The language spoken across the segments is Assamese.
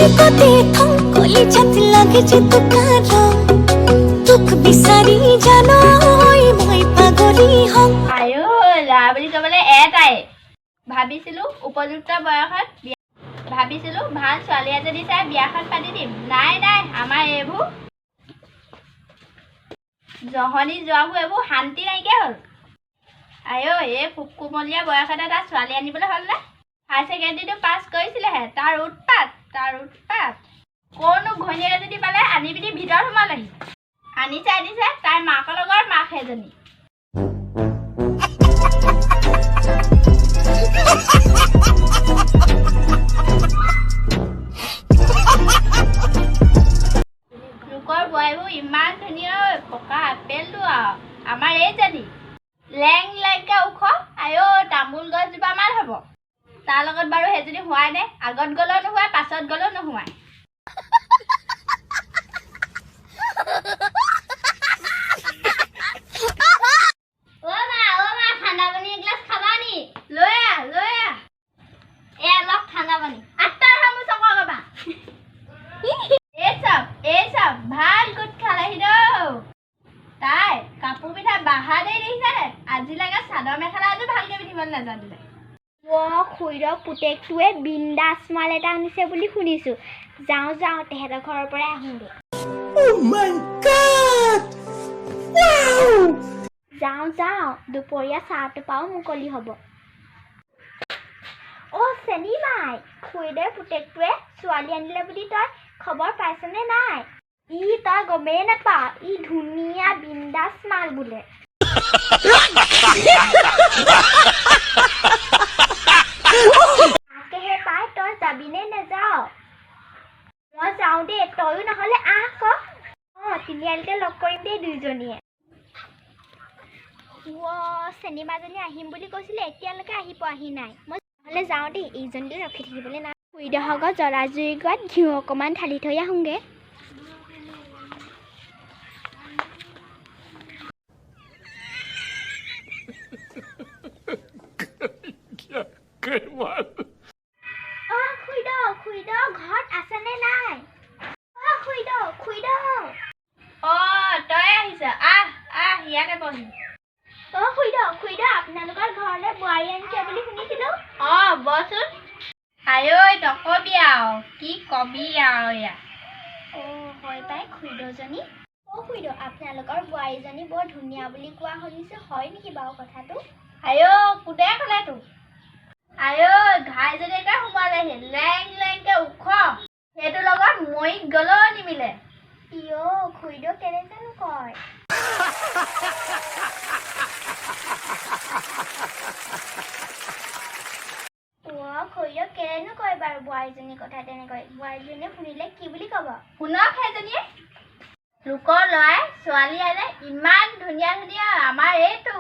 कते थम कोली छत लागे जे तुकार दुख बिसारी जानो होई মই পাগলি হম আয়ো লা বুলি কবলে এটাই ভাবিছিলো উপযুক্ত বয়সত ভাবিছিলো ভাল ছোৱালী এজনী চাই বিয়াখন পাতি দিম নাই নাই আমাৰ এইবোৰ জহনী যোৱাবোৰ এইবোৰ শান্তি নাইকিয়া হ'ল আয়ো এই কুকুমলীয়া বয়সত এটা ছোৱালী আনিবলৈ হ'ল নে হাই ছেকেণ্ডেৰীটো পাছ কৰিছিলেহে তাৰ উৎপাত কোনো ঘৈণীয়েক এজনী পালে আনি পিনি ভিতৰত সোমালেহি আনিছে তাইৰ মাকৰ লগৰ মাক এজনী লোকৰ বোৱাৰীবোৰ ইমান ধুনীয়া পকা আপেলটো আৰু আমাৰ এইজনী লেং লেংকে ওখ আয়ো তামোল গছজোপামান হ'ব তাৰ লগত বাৰু সেইজনী হোৱাই নে আগত গ'লেও নোহোৱাই পাছত গ'লেও নোহোৱাই ঠাণ্ডা পানী এগিলাচ খাবা নি লৈ আহ অলপ ঠাণ্ডা পানী আঠটা মোৰ চকৰ গাবা এই চব ভাল গোট খালেহি তাই কাপোৰ পিন্ধা বাহাদেই দেখিছানে আজিলৈকে চাদৰ মেখেলা এযোৰ ভালকে পিন্ধিবলৈ নাজানিলে খুৰীৰ পুতেকটোৱে বিন্দাছ মাল এটা আনিছে বুলি শুনিছো যাওঁ তেহেঁতৰ ঘৰৰ পৰাই আহোঁগে যাওঁ দুপৰীয়া চাহটো পাও মুকলি হ'ব চেনি মাই খুৰীদেউ পুতেকটোৱে ছোৱালী আনিলে বুলি তই খবৰ পাইছনে নাই তই গমেই নাপাৱ ধুনীয়া বিন্দাছ মাল বোলে তাকেহে পাই তই যাবিনে নাযাৱ মই যাওঁ দেই তয়ো নহ'লে আহ আকৌ তিনিআলিতে লগ কৰিম দেই দুইজনীয়ে চেনিমাজনী আহিম বুলি কৈছিলে এতিয়ালৈকে আহি পোৱাহি নাই মই নহ'লে যাওঁ দেই এইজনীলৈ ৰখি থাকিবলৈ নাই খুৰীদেউহঁতৰ জৰা জুৰি গোৱাত ঘিউ অকণমান ঢালি থৈ আহোঁগৈ খুৰীদেউ ঘৰত আছেনে নাই খুৰীদেউ তই আহিছ আহ ইয়াতে বহি খুৰীদেউ আপোনালোকৰ ঘৰলৈ বোৱাৰী আনিছে বুলি শুনিছিলোঁ বচোন আয়ো নকবি আৰু কি কবি আৰু এয়া হয় পাই খুৰীদেউজনী খুৰীদেউ আপোনালোকৰ বোৱাৰীজনী বৰ ধুনীয়া বুলি কোৱা শুনিছোঁ হয় নেকি বাৰু কথাটো আয়ো কোনে ক'লে তোক আয়ো ঘাইজনীকে সোমালেহি লেং লেংকে ওখ সেইটোৰ লগত মৰি গ'লেও নিমিলে খুৰীদেউ কেনেকৈনো কয় খুৰীদেউ কেলেনো কয় বাৰু বোৱাৰীজনীৰ কথা তেনেকৈ বোৱাৰীজনীয়ে শুনিলে কি বুলি ক'ব শুনক সেইজনীয়ে লোকৰ ল'ৰাই ছোৱালী আনে ইমান ধুনীয়া আমাৰ এইটো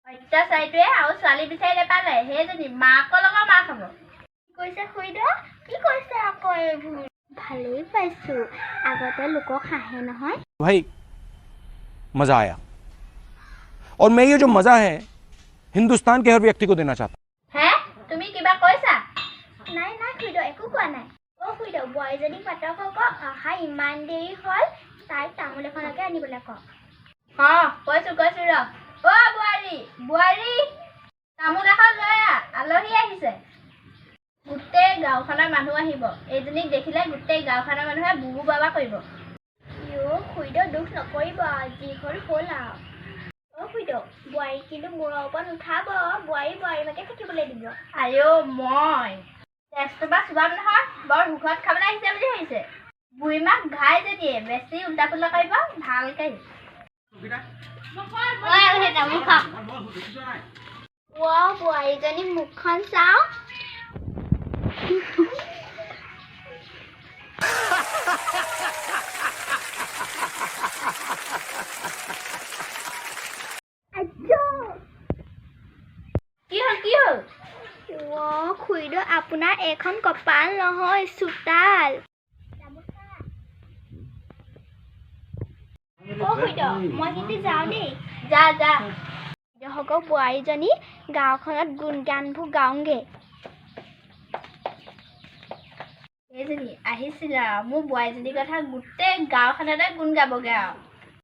অত্যাচাৰীটোৱে আৰু ছোৱালী বিচাৰি নাপালে সেইজনী মাকৰ লগত মাক হ'ব কি কৈছে খুৰীদেউ কি কৈছে আকৌ এইবোৰ ভালেই পাইছোঁ আগতে লোকক হাঁহে নহয় भाई मज़ा आया और मैं ये जो मज़ा है हिंदुस्तान के हर व्यक्ति को देना चाहता हूँ তুমি কিবা কৈছা নাই খুৰীদেউ একো কোৱা নাই খুৰীদেউ বোৱাৰীজনী পাতক আকৌ অহা ইমান দেৰি হ'ল তাইক তামোল এখনকে আনিবলৈ কওক কৈছো ৰ বোৱাৰী তামোল এখন লৈ আলহী আহিছে গোটেই গাঁওখনৰ মানুহ আহিব এইজনীক দেখিলে গোটেই গাঁওখনৰ মানুহে বুবু বাবা কৰিব খুৰীদেউ দুখ নকৰিব যি হ'ল আৰু খুৰীদেউ বোৱাৰীক কিন্তু মূৰৰ ওপৰত উঠাব বোৱাৰী মাকে থাকিবলৈ দিব আয়ো মই তেজটো বা চুবাম নহয় বৰ সুখত খাবলৈ আহিছে বুলি ভাবিছে বুঢ়ীমাক ঘাইজনীয়ে বেছি উল্টা পুল্টা কৰিব ভালকৈ বোৱাৰীজনী মুখখন চাওঁ কি হ'ল খুৰীদেউ আপোনাৰ এখন কপাল নহয় চোতাল খুৰীদেউ মই কিন্তু যাওঁ দেই যা বোৱাৰীজনী গাঁওখনত গুণ গানবোৰ গাওঁগে এইজনী আহিছিলে আৰু মোৰ বোৱাৰীজনীৰ কথা গোটেই গাঁওখনতে গুণ গাবগৈ আৰু